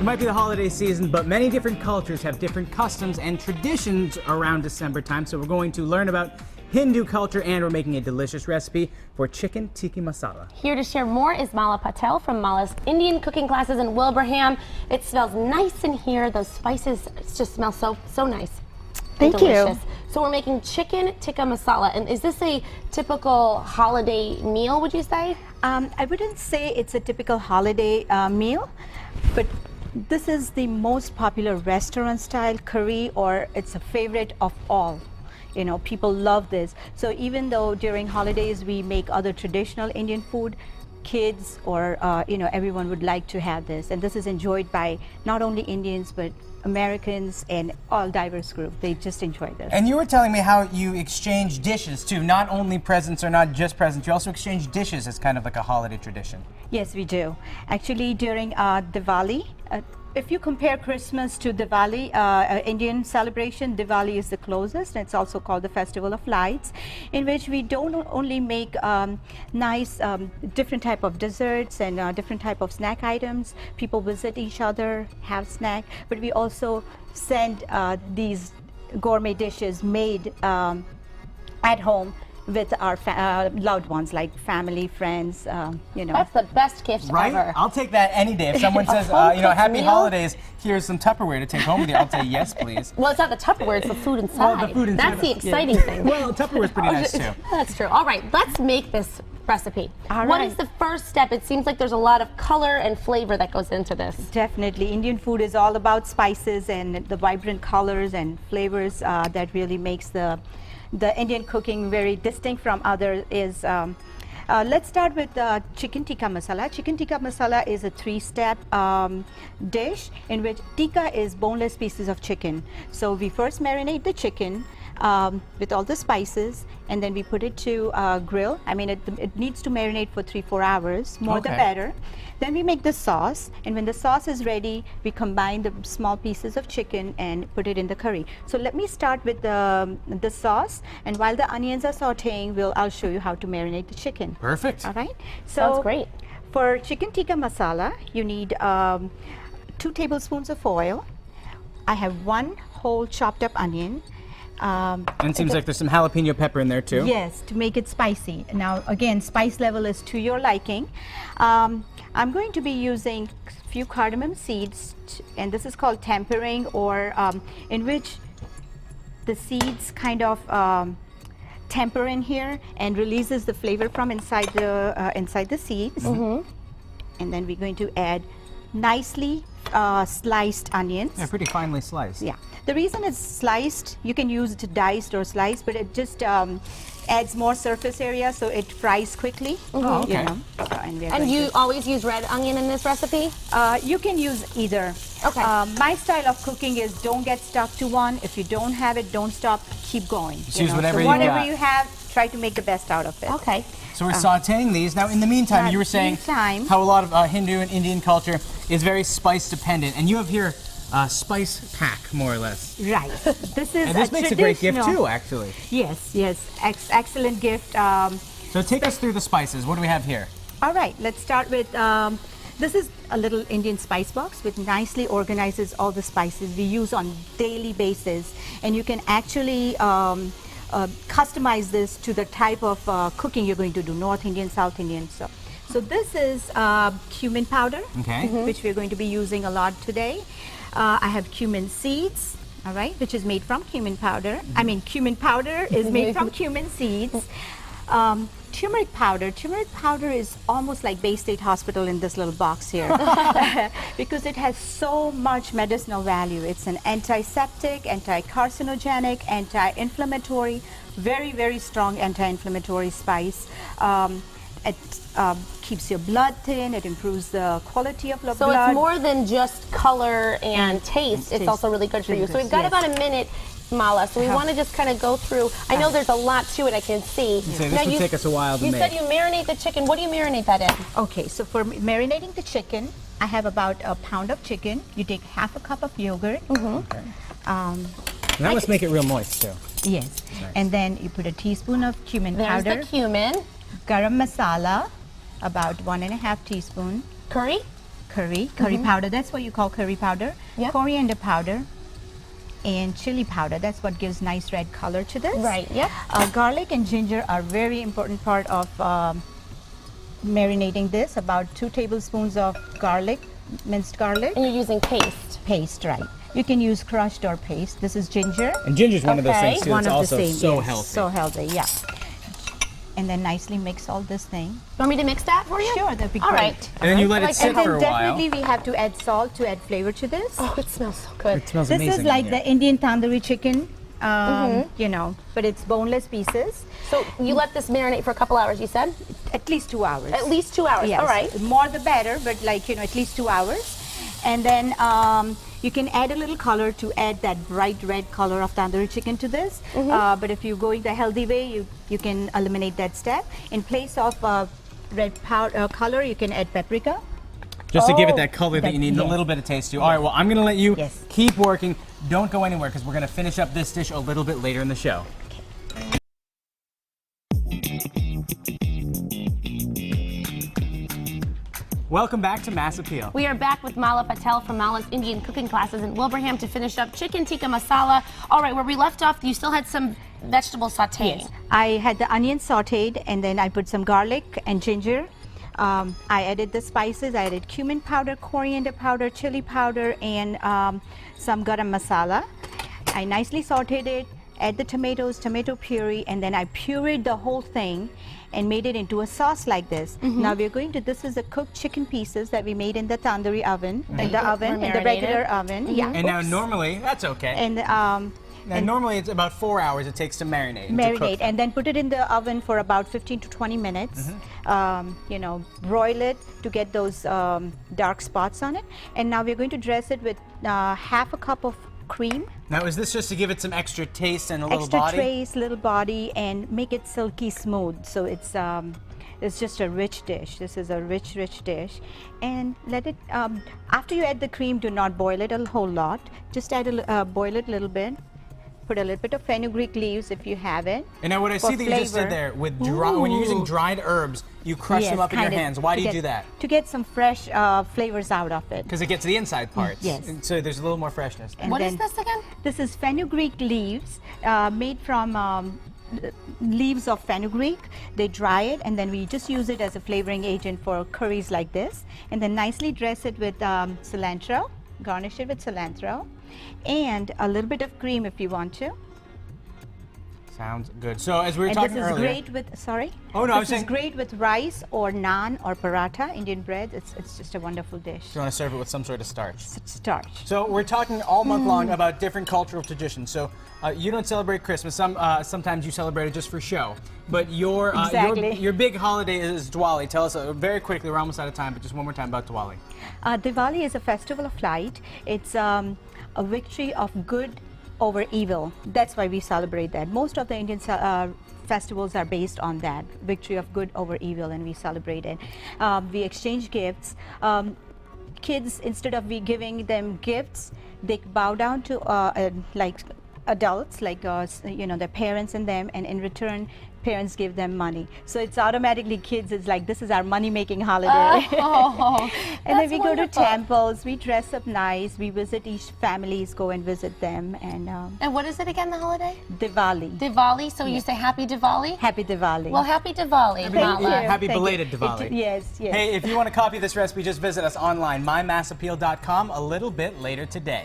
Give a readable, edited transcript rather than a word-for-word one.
It might be the holiday season, but many different cultures have different customs and traditions around December time. So we're going to learn about Hindu culture, and we're making a delicious recipe for Chicken Tikka Masala. Here to share more is Mala Patel from Mala's Indian cooking classes in Wilbraham. It smells nice in here. Those spices just smell so nice. Thank you. So we're making Chicken Tikka Masala, and is this a typical holiday meal, would you say? I wouldn't say it's a typical holiday meal, but this is the most popular restaurant style curry, or it's a favorite of all. You know, people love this. So even though during holidays we make other traditional Indian food, kids or everyone would like to have this, and this is enjoyed by not only Indians but Americans and all diverse groups. They just enjoy this. And you were telling me how you exchange dishes too. Not only presents or not just presents, you also exchange dishes as kind of like a holiday tradition. Yes, we do. Actually, during Diwali, if you compare Christmas to Diwali, Indian celebration, Diwali is the closest, and it's also called the Festival of Lights, in which we don't only make nice different type of desserts and different type of snack items. People visit each other, have snack, but we also send these gourmet dishes made at home with our loved ones, like family, friends, That's the best gift ever. I'll take that any day. If someone says, happy meal? holidays, here's some Tupperware to take home with you, I'll say yes, please. Well, it's not the Tupperware, it's the food inside. Well, the food inside. That's the exciting thing. Well, Tupperware's pretty nice too. That's true. All right, let's make this recipe. All What right. is the first step? It seems like there's a lot of color and flavor that goes into this. Definitely. Indian food is all about spices and the vibrant colors and flavors that really makes the Indian cooking very distinct from others. Let's start with Chicken Tikka Masala. Chicken Tikka Masala is a three-step dish in which tikka is boneless pieces of chicken. So we first marinate the chicken with all the spices, and then we put it to grill. I mean, it needs to marinate for 3-4 hours, more the better. Then we make the sauce, and when the sauce is ready, we combine the small pieces of chicken and put it in the curry. So let me start with the sauce, and while the onions are sauteing, I'll show you how to marinate the chicken. Perfect. All right. So Sounds great. For Chicken Tikka Masala, you need 2 tablespoons of oil. I have 1 whole chopped up onion. And it seems like there's some jalapeno pepper in there too. Yes, to make it spicy. Now, again, spice level is to your liking. I'm going to be using a few cardamom seeds, and this is called tempering, or in which the seeds kind of temper in here and releases the flavor from inside the seeds. And then we're going to add nicely sliced onions. Yeah, pretty finely sliced. Yeah. The reason it's sliced, you can use it diced or sliced, but it just adds more surface area, so it fries quickly. Oh, okay. And you always use red onion in this recipe? You can use either. Okay. My style of cooking is don't get stuck to one. If you don't have it, don't stop. Keep going. Just use whatever so you whatever got. you have, try to make the best out of it. Okay. So we're sauteing these. Now, in the meantime, you were saying how a lot of Hindu and Indian culture is very spice dependent, and you have here a spice pack, more or less. Right. This is And this makes a great gift too, actually. Yes, yes. Excellent gift. So take us through the spices. What do we have here? All right, let's start with, this is a little Indian spice box which nicely organizes all the spices we use on daily basis, and you can actually customize this to the type of cooking you're going to do, North Indian, South Indian. So this is cumin powder, which we're going to be using a lot today. I have cumin seeds, all right, which is made from cumin powder. I mean, cumin powder is made from cumin seeds. Turmeric powder is almost like Bay State Hospital in this little box here because it has so much medicinal value. It's an antiseptic, anti-carcinogenic, anti-inflammatory, very, very strong anti-inflammatory spice. It keeps your blood thin, it improves the quality of the blood. So it's more than just color and taste, it's also really good for you. So we've got about a minute, Mala, so we want to just kind of go through. I know there's a lot to it, I can see. So this would take us a while to make. You said you marinate the chicken. What do you marinate that in? Okay, so for marinating the chicken, I have about a pound of chicken. You take half a cup of yogurt. Okay. And that must make it real moist too. Yes. Nice. And then you put a teaspoon of cumin powder. There's the cumin. Garam masala, about 1.5 teaspoons. Curry? curry powder. That's what you call curry powder. Yep. Coriander powder and chili powder. That's what gives nice red color to this. Right, yep. Garlic and ginger are very important part of marinating this. About 2 tablespoons of garlic, minced garlic. And you're using paste. Paste, right. You can use crushed or paste. This is ginger. And ginger's one of those Okay. things too. One It's of the also same. so yes, healthy. So healthy, yeah. And then nicely mix all this thing. Want me to mix that for you? Sure, that'd be All great. right. And then you let it Like- sit And then for a while. definitely we have to add salt to add flavor to this. Oh, it smells so good. It smells This amazing. is like in the here. Indian tandoori chicken, you know, but it's boneless pieces. So you let this marinate for a couple hours, you said? At least 2 hours. At least 2 hours. Yes. All right. More the better, but like, you know, at least 2 hours. And then you can add a little color to add that bright red color of tandoori chicken to this. But if you're going the healthy way, you can eliminate that step. In place of red powder color, you can add paprika. Just to give it Oh, that color that you need and a yes. little bit of taste too. All right, well, I'm going to let you Yes. keep working. Don't go anywhere because we're going to finish up this dish a little bit later in the show. Welcome back to Mass Appeal. We are back with Mala Patel from Mala's Indian cooking classes in Wilbraham to finish up chicken tikka masala. All right, where we left off, you still had some vegetable sauteing. Yes. I had the onion sauteed, and then I put some garlic and ginger. I added the spices. I added cumin powder, coriander powder, chili powder, and some garam masala. I nicely sauteed it, add the tomatoes, tomato puree, and then I pureed the whole thing and made it into a sauce like this. Now we're going to, this is the cooked chicken pieces that we made in the tandoori oven, in the oven, in the marinated. regular oven. Yeah. And now Oops. normally, that's okay. And Now normally it's about 4 hours it takes to marinate. and to cook. marinate and then put it in the oven for about 15 to 20 minutes. You know, broil it to get those dark spots on it. And now we're going to dress it with half a cup of cream, Now is this just to give it some extra taste and a little extra body? trace, little body, and make it silky smooth. So it's just a rich dish. This is a rich dish. And let it, after you add the cream, do not boil it a whole lot. Just add boil it a little bit. Put a little bit of fenugreek leaves if you have it. And now what I for see that you just did flavor. there, with when you're using Ooh. dried herbs, you crush them Yes, up in your kind of, hands. Why to do you get- do that? To get some fresh flavors out of it. Because it gets the inside parts. Yes. And so there's a little more freshness. And What is then- this again? This is fenugreek leaves made from leaves of fenugreek. They dry it and then we just use it as a flavoring agent for curries like this. And then nicely dress it with cilantro, garnish it with cilantro, and a little bit of cream if you want to. Sounds good. So as we were And talking this is earlier, great with, sorry? Oh, no, I was This is saying- great with rice or naan or paratha, Indian bread. It's just a wonderful dish. you want to serve it with some sort of starch. Starch. So we're talking all month long about different cultural traditions. So you don't celebrate Christmas. Sometimes you celebrate it just for show. But Exactly. your big holiday is Diwali. Tell us very quickly. We're almost out of time, but just one more time about Diwali. Diwali is a festival of light. It's a victory of good over evil. That's why we celebrate that. Most of the Indian festivals are based on that, victory of good over evil, and we celebrate it. We exchange gifts. Kids, instead of we giving them gifts, they bow down to like adults, like you know, their parents and them, and in return, parents give them money. So it's automatically kids. It's like this is our money-making holiday. Oh, And then that's we go to wonderful. temples, we dress up nice, we visit each families, go and visit them, and And what is it again, the holiday? Diwali. Diwali, so you say Happy Diwali? Happy Diwali. Well, Happy Diwali, Thank Mala. you. Happy Thank belated you. Diwali. Yes, yes. Hey, if you want to copy this recipe, just visit us online, mymassappeal.com, a little bit later today.